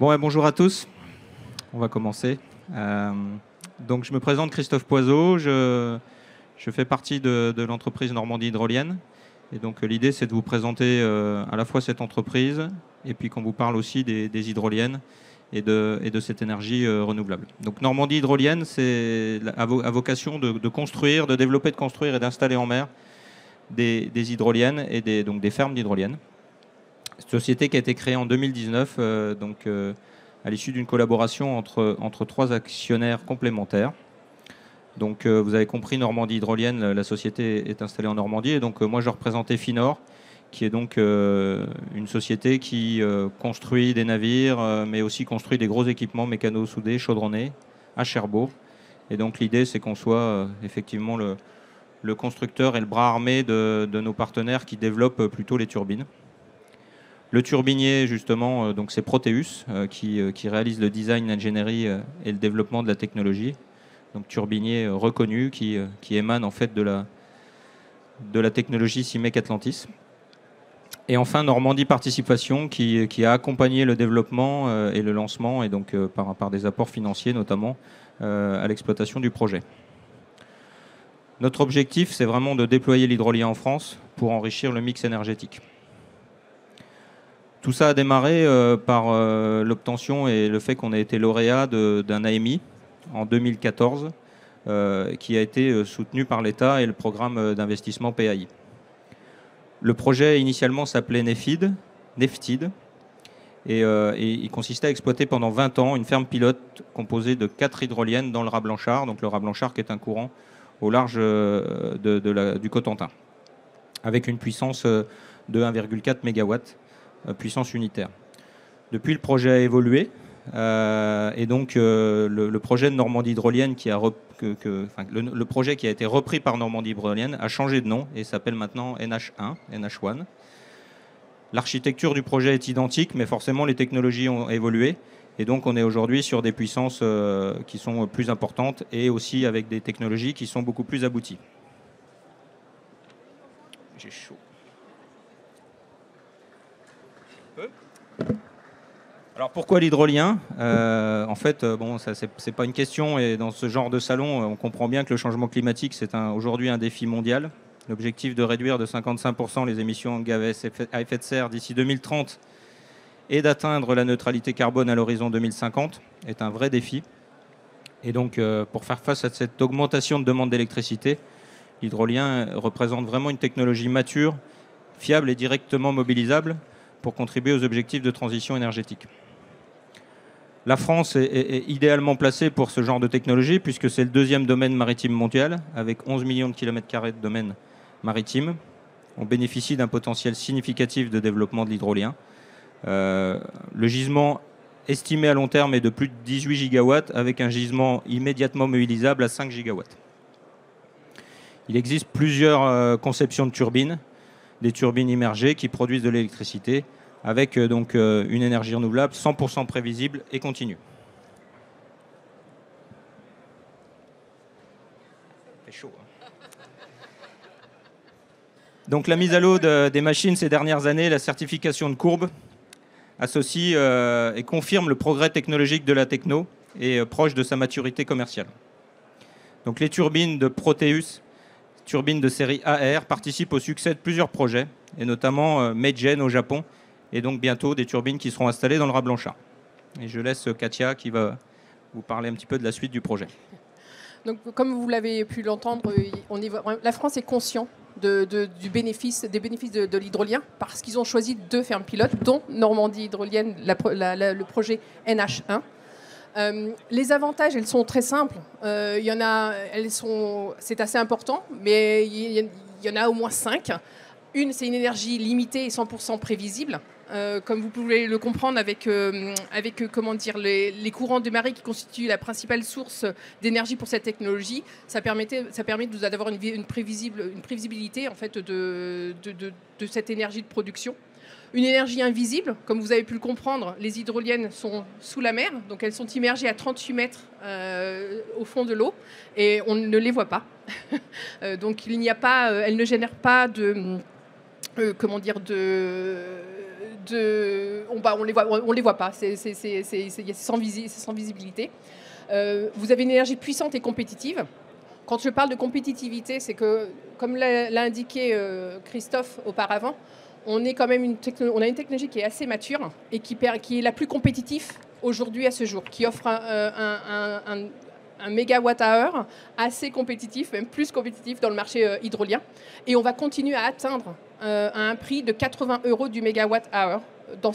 Bon, bonjour à tous. On va commencer. Donc, je me présente Christophe Poiseau. Je fais partie de l'entreprise Normandie Hydrolienne. Et donc, l'idée, c'est de vous présenter à la fois cette entreprise et puis qu'on vous parle aussi des hydroliennes et de cette énergie renouvelable. Donc, Normandie Hydrolienne, c'est à vocation de construire, de développer, de construire et d'installer en mer des hydroliennes et donc des fermes d'hydroliennes. Cette société qui a été créée en 2019, à l'issue d'une collaboration entre trois actionnaires complémentaires. Donc vous avez compris, Normandie Hydrolienne, la société est installée en Normandie. Et donc moi je représentais Finor, qui est donc une société qui construit des navires, mais aussi construit des gros équipements mécano-soudés, chaudronnés, à Cherbourg. Et donc l'idée c'est qu'on soit effectivement le constructeur et le bras armé de nos partenaires qui développent plutôt les turbines. Le turbinier, justement, donc c'est Proteus qui réalise le design, l'ingénierie et le développement de la technologie. Donc turbinier reconnu qui émane en fait de la technologie CIMEC Atlantis. Et enfin, Normandie Participation qui a accompagné le développement et le lancement, et donc par des apports financiers notamment, à l'exploitation du projet. Notre objectif, c'est vraiment de déployer l'hydrolien en France pour enrichir le mix énergétique. Tout ça a démarré par l'obtention et le fait qu'on ait été lauréat d'un AMI en 2014 qui a été soutenu par l'État et le programme d'investissement PAI. Le projet initialement s'appelait Nefid, et il consistait à exploiter pendant 20 ans une ferme pilote composée de 4 hydroliennes dans le Raz Blanchard, donc le Raz Blanchard qui est un courant au large du Cotentin, avec une puissance de 1,4 MW. Puissance unitaire. Depuis, le projet a évolué et donc le projet de Normandie Hydrolienne le projet qui a été repris par Normandie Hydrolienne a changé de nom et s'appelle maintenant NH1. L'architecture du projet est identique, mais forcément les technologies ont évolué et donc on est aujourd'hui sur des puissances qui sont plus importantes et aussi avec des technologies qui sont beaucoup plus abouties. J'ai chaud. Alors pourquoi l'hydrolien ? En fait, ça c'est pas une question, et dans ce genre de salon, on comprend bien que le changement climatique, c'est aujourd'hui un défi mondial. L'objectif de réduire de 55% les émissions de gaz à effet de serre d'ici 2030 et d'atteindre la neutralité carbone à l'horizon 2050 est un vrai défi. Et donc, pour faire face à cette augmentation de demande d'électricité, l'hydrolien représente vraiment une technologie mature, fiable et directement mobilisable pour contribuer aux objectifs de transition énergétique. La France est idéalement placée pour ce genre de technologie puisque c'est le deuxième domaine maritime mondial avec 11 millions de kilomètres carrés de domaine maritime. On bénéficie d'un potentiel significatif de développement de l'hydrolien. Le gisement estimé à long terme est de plus de 18 gigawatts avec un gisement immédiatement mobilisable à 5 gigawatts. Il existe plusieurs conceptions de turbines, des turbines immergées qui produisent de l'électricité avec une énergie renouvelable 100% prévisible et continue. C'est chaud, hein. Donc la mise à l'eau des machines ces dernières années, la certification de courbe, associe et confirme le progrès technologique de la techno et proche de sa maturité commerciale. Donc les turbines de Proteus, turbines de série AR, participent au succès de plusieurs projets, et notamment Meidgen au Japon, et donc bientôt des turbines qui seront installées dans le Raz Blanchard. Et je laisse Katia qui va vous parler un petit peu de la suite du projet. Donc, comme vous l'avez pu l'entendre, la France est consciente des bénéfices de l'hydrolien parce qu'ils ont choisi 2 fermes pilotes, dont Normandie Hydrolienne, le projet NH1. Les avantages, elles sont très simples. C'est assez important, mais il y en a au moins 5. Une, c'est une énergie limitée et 100% prévisible. Comme vous pouvez le comprendre avec les courants de marée qui constituent la principale source d'énergie pour cette technologie, ça permet d'avoir une prévisibilité en fait, de cette énergie de production. Une énergie invisible, comme vous avez pu le comprendre, les hydroliennes sont sous la mer, donc elles sont immergées à 38 mètres au fond de l'eau et on ne les voit pas. Donc elles ne génèrent pas on les voit pas, c'est sans visibilité. Vous avez une énergie puissante et compétitive. Quand je parle de compétitivité, c'est que, comme l'a indiqué Christophe auparavant, on a une technologie qui est assez mature et qui est la plus compétitive aujourd'hui à ce jour, qui offre un mégawatt-heure assez compétitif, même plus compétitif dans le marché hydrolien. Et on va continuer à atteindre un prix de 80 € du mégawatt-heure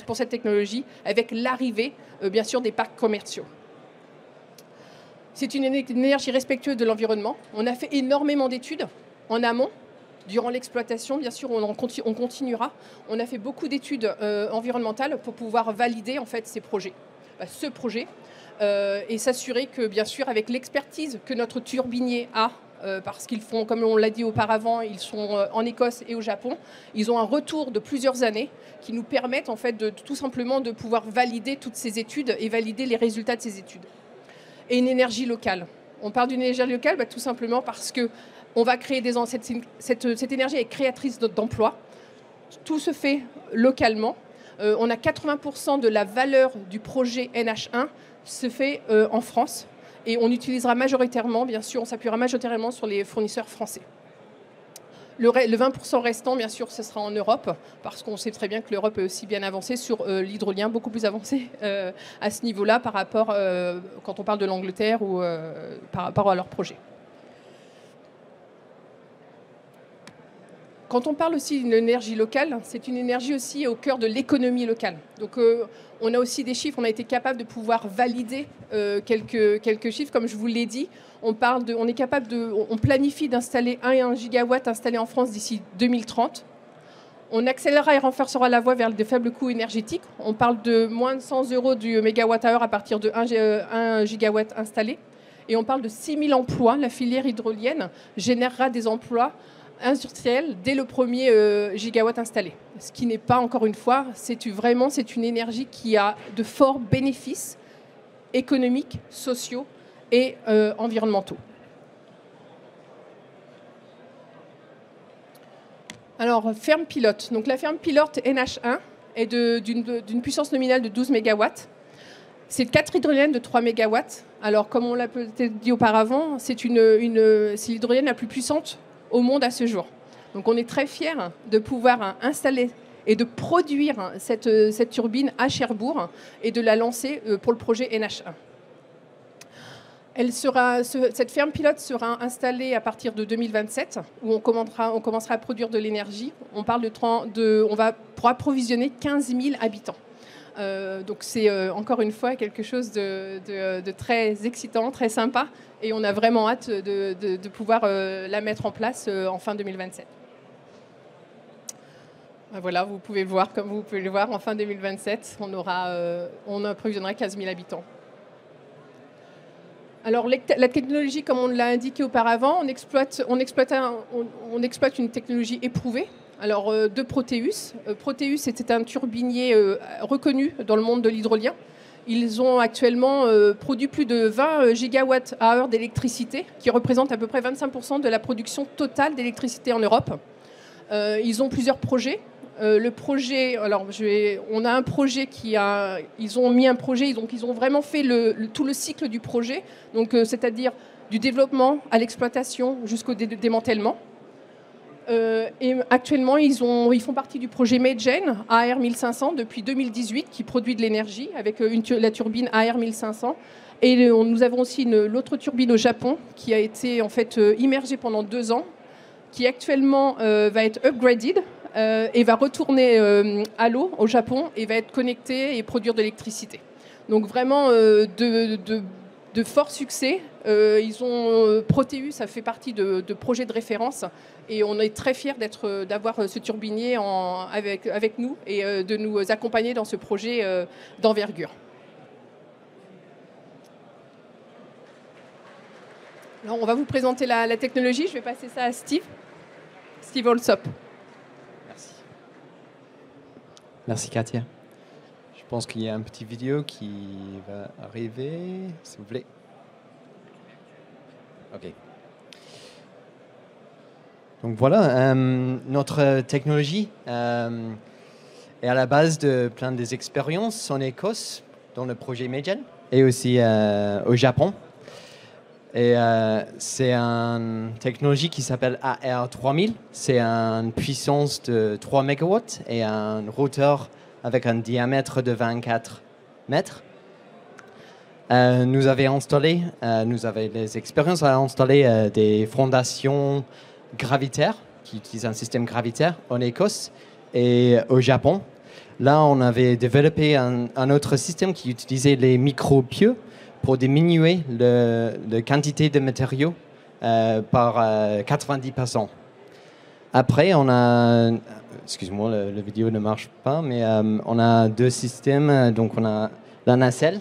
pour cette technologie, avec l'arrivée, bien sûr, des parcs commerciaux. C'est une énergie respectueuse de l'environnement. On a fait énormément d'études en amont. Durant l'exploitation, bien sûr, on continuera. On a fait beaucoup d'études environnementales pour pouvoir valider en fait, ce projet et s'assurer que, bien sûr, avec l'expertise que notre turbinier a, parce qu'ils font, comme on l'a dit auparavant, ils sont en Écosse et au Japon, ils ont un retour de plusieurs années qui nous permettent en fait, tout simplement de pouvoir valider toutes ces études et valider les résultats de ces études. Et une énergie locale. On parle d'une énergie locale tout simplement parce qu'on va créer cette énergie est créatrice d'emplois. Tout se fait localement. On a 80% de la valeur du projet NH1 se fait en France. Et on utilisera majoritairement, bien sûr, on s'appuiera majoritairement sur les fournisseurs français. Le 20% restant, bien sûr, ce sera en Europe, parce qu'on sait très bien que l'Europe est aussi bien avancée sur l'hydrolien, beaucoup plus avancée à ce niveau-là par rapport, quand on parle de l'Angleterre ou par rapport à leur projet. Quand on parle aussi d'une énergie locale, c'est une énergie aussi au cœur de l'économie locale. Donc on a aussi des chiffres, on a été capable de pouvoir valider quelques chiffres, comme je vous l'ai dit. On planifie d'installer 1 gigawatt installé en France d'ici 2030. On accélérera et renforcera la voie vers des faibles coûts énergétiques. On parle de moins de 100 € du mégawatt-heure à partir de 1 gigawatt installé. Et on parle de 6 000 emplois. La filière hydrolienne générera des emplois industriels dès le premier gigawatt installé. Ce qui n'est pas, encore une fois, c'est une énergie qui a de forts bénéfices économiques, sociaux et environnementaux. Alors, ferme pilote. Donc, la ferme pilote NH1 est d'une puissance nominale de 12 MW. C'est 4 hydroliennes de 3 MW. Alors, comme on l'a peut-être dit auparavant, c'est l'hydrolienne la plus puissante au monde à ce jour. Donc, on est très fiers de pouvoir installer et de produire cette turbine à Cherbourg et de la lancer pour le projet NH1. Cette ferme pilote sera installée à partir de 2027, où on commencera à produire de l'énergie. On va pour approvisionner 15 000 habitants. Donc c'est encore une fois quelque chose de très excitant, très sympa, et on a vraiment hâte de pouvoir la mettre en place en fin 2027. Voilà, vous pouvez le voir, comme vous pouvez le voir, en fin 2027, on approvisionnera 15 000 habitants. Alors, la technologie, comme on l'a indiqué auparavant, on exploite une technologie éprouvée. Alors, de Proteus. Proteus était un turbinier reconnu dans le monde de l'hydrolien. Ils ont actuellement produit plus de 20 gigawatts-heure d'électricité, qui représente à peu près 25% de la production totale d'électricité en Europe. Ils ont plusieurs projets. Le projet, alors on a un projet ils ont vraiment fait tout le cycle du projet, donc c'est-à-dire du développement à l'exploitation jusqu'au démantèlement. Et actuellement, ils font partie du projet Medgen AR1500 depuis 2018 qui produit de l'énergie avec la turbine AR1500. Et nous avons aussi l'autre turbine au Japon qui a été en fait immergée pendant 2 ans, qui actuellement va être upgraded et va retourner à l'eau au Japon et va être connectée et produire de l'électricité. Donc vraiment de forts succès. Proteus, ça fait partie de projets de référence et on est très fiers d'avoir ce turbinier avec nous et de nous accompagner dans ce projet d'envergure. Alors, on va vous présenter la technologie. Je vais passer ça à Steve Allsop. Merci. Merci Katia. Je pense qu'il y a un petit vidéo qui va arriver, s'il vous plaît. OK. Donc voilà, notre technologie et à la base de plein des expériences en Écosse, dans le projet Magen, et aussi au Japon. Et c'est une technologie qui s'appelle AR3000. C'est une puissance de 3 MW et un rotor avec un diamètre de 24 mètres. Nous avons les expériences à installer des fondations gravitaires qui utilisent un système gravitaire en Écosse et au Japon. Là, on avait développé un autre système qui utilisait les micro-pieux pour diminuer la quantité de matériaux par 90%. Après, on a... Excuse-moi, la vidéo ne marche pas, mais on a deux systèmes. Donc, on a la nacelle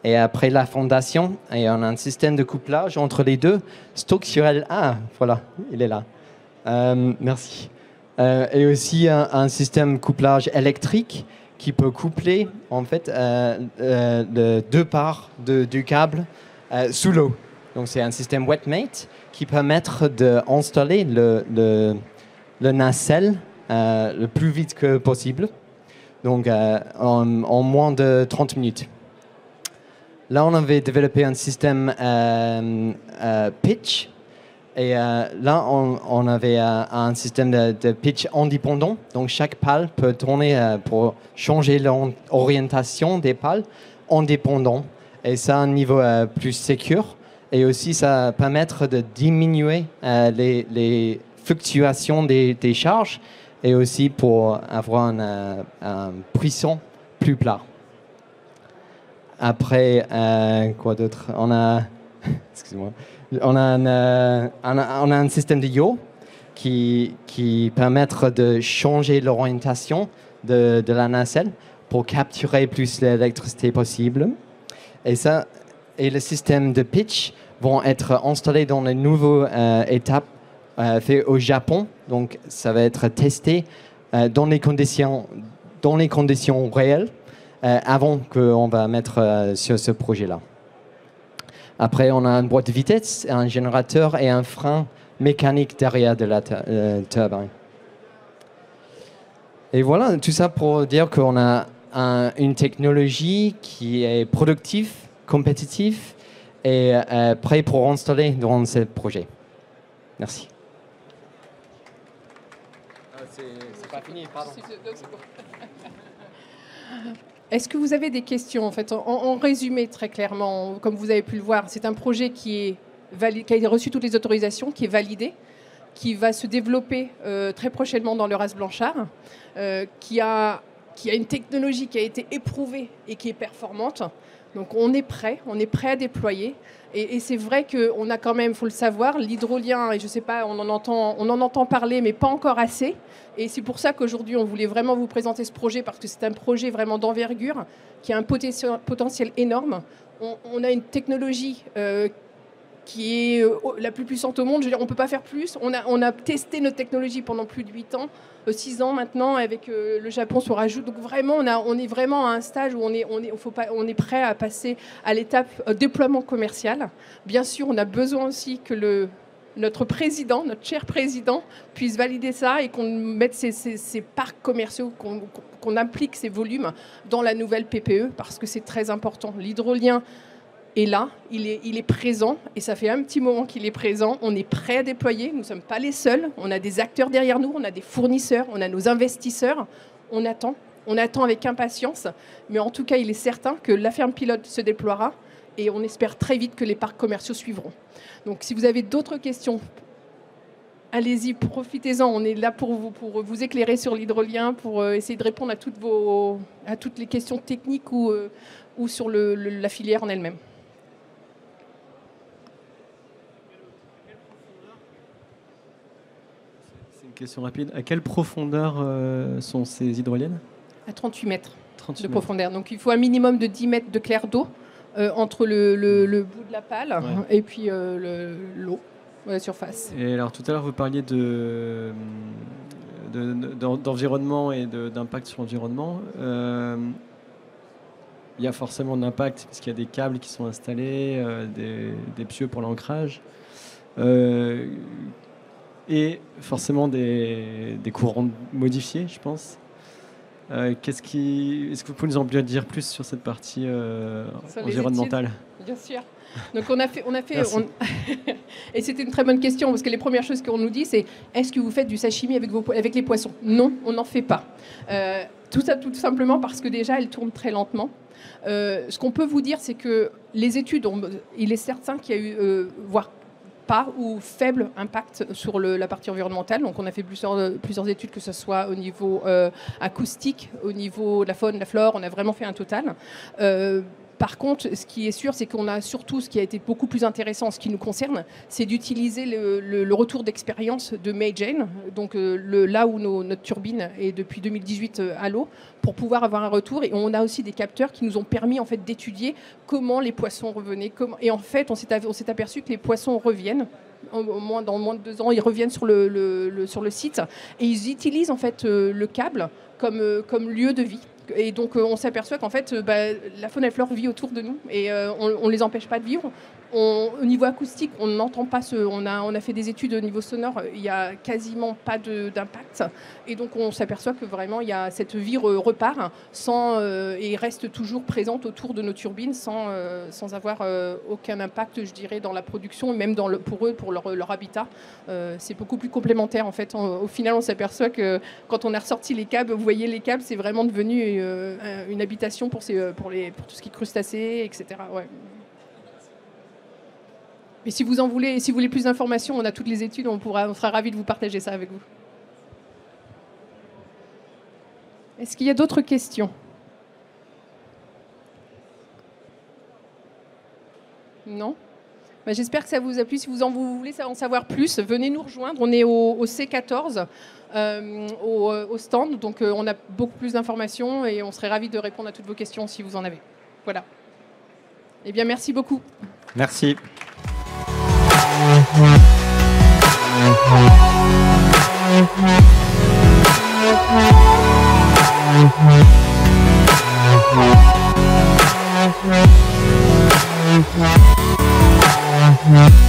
et après la fondation. Et on a un système de couplage entre les deux. Structurel. Ah, voilà, il est là. Merci. Et aussi un système couplage électrique qui peut coupler en fait les deux parts du câble sous l'eau. Donc c'est un système wetmate qui permet d'installer le nacelle le plus vite que possible, donc en moins de 30 minutes. Là, on avait développé un système pitch. Et là, on avait un système de pitch indépendant. Donc, chaque pale peut tourner pour changer l'orientation des pales indépendant. Et ça, à un niveau plus sécure. Et aussi, ça permet de diminuer les fluctuations des charges et aussi pour avoir un puissant plus plat. Après, quoi d'autre? On a... Excusez-moi. On a un système de yaw qui permet de changer l'orientation de la nacelle pour capturer plus l'électricité possible. Et le système de pitch vont être installés dans les nouvelles étapes faites au Japon. Donc, ça va être testé dans les conditions réelles avant qu'on va mettre sur ce projet-là. Après, on a une boîte de vitesse, un générateur et un frein mécanique derrière de la turbine. Et voilà, tout ça pour dire qu'on a une technologie qui est productive, compétitive et prête pour installer dans ce projet. Merci. C'est pas fini, pardon. Est-ce que vous avez des questions en fait, en résumé, très clairement, comme vous avez pu le voir, c'est un projet qui a reçu toutes les autorisations, qui est validé, qui va se développer très prochainement dans le Raz Blanchard, qui a une technologie qui a été éprouvée et qui est performante. Donc on est prêt à déployer. Et c'est vrai qu'on a quand même, il faut le savoir, l'hydrolien, et je ne sais pas, on en entend parler, mais pas encore assez. Et c'est pour ça qu'aujourd'hui, on voulait vraiment vous présenter ce projet, parce que c'est un projet vraiment d'envergure, qui a un potentiel énorme. On a une technologie qui est la plus puissante au monde. Je veux dire, on ne peut pas faire plus. On a testé notre technologie pendant plus de 8 ans, 6 ans maintenant, avec le Japon se rajoute. Donc vraiment, on est vraiment à un stage où on est prêt à passer à l'étape déploiement commercial. Bien sûr, on a besoin aussi que notre cher président, puisse valider ça et qu'on mette ces parcs commerciaux, qu'on implique ces volumes dans la nouvelle PPE, parce que c'est très important. L'hydrolien est là, il est présent, et ça fait un petit moment qu'il est présent. On est prêt à déployer, nous ne sommes pas les seuls. On a des acteurs derrière nous, on a des fournisseurs, on a nos investisseurs. On attend avec impatience, mais en tout cas, il est certain que la ferme pilote se déploiera, et on espère très vite que les parcs commerciaux suivront. Donc si vous avez d'autres questions, allez-y, profitez-en. On est là pour vous éclairer sur l'hydrolien, pour essayer de répondre à toutes les questions techniques ou sur la filière en elle-même. C'est une question rapide. À quelle profondeur sont ces hydroliennes ? À 38 mètres 38 de mètres. profondeur. Donc il faut un minimum de 10 mètres de clair d'eau entre le bout de la pale et puis l'eau, la surface. Et alors tout à l'heure, vous parliez d'environnement et d'impact sur l'environnement. Il y a forcément un impact parce qu'il y a des câbles qui sont installés, des pieux pour l'ancrage. Et forcément des courants modifiés, je pense. Est-ce que vous pouvez nous en dire plus sur cette partie Sur les environnementale? Bien sûr. Donc on a fait et c'était une très bonne question parce que les premières choses qu'on nous dit c'est est-ce que vous faites du sashimi avec les poissons? Non, on n'en fait pas. Tout simplement parce que déjà elles tournent très lentement. Ce qu'on peut vous dire c'est que les études, il est certain qu'il y a eu voire pas ou faible impact sur la partie environnementale. Donc on a fait plusieurs études, que ce soit au niveau acoustique, au niveau de la faune, de la flore, on a vraiment fait un total. Par contre, ce qui est sûr, c'est qu'on a surtout, ce qui a été beaucoup plus intéressant en ce qui nous concerne, c'est d'utiliser le retour d'expérience de Mayjane, donc là où notre turbine est depuis 2018 à l'eau, pour pouvoir avoir un retour. Et on a aussi des capteurs qui nous ont permis en fait d'étudier comment les poissons revenaient. Et en fait, on s'est aperçu que les poissons reviennent. Dans moins de 2 ans, ils reviennent sur le site et ils utilisent en fait le câble comme lieu de vie. Et donc on s'aperçoit qu'en fait la faune et la flore vit autour de nous et on les empêche pas de vivre. Au niveau acoustique, on n'entend pas on a fait des études au niveau sonore, il n'y a quasiment pas d'impact. Et donc on s'aperçoit que vraiment il y a cette vie repart et reste toujours présente autour de nos turbines sans avoir aucun impact, je dirais, dans la production et même pour eux, pour leur habitat. C'est beaucoup plus complémentaire en fait. Au final, on s'aperçoit que quand on a ressorti les câbles, vous voyez les câbles, c'est vraiment devenu une habitation pour tout ce qui est crustacés, etc. Ouais. Et si vous voulez plus d'informations, on a toutes les études, on sera ravis de vous partager ça avec vous. Est-ce qu'il y a d'autres questions? Non? J'espère que ça vous a plu. Si vous voulez en savoir plus, venez nous rejoindre. On est au C14, au stand. Donc on a beaucoup plus d'informations et on serait ravis de répondre à toutes vos questions si vous en avez. Voilà. Eh bien, merci beaucoup. Merci. Yeah.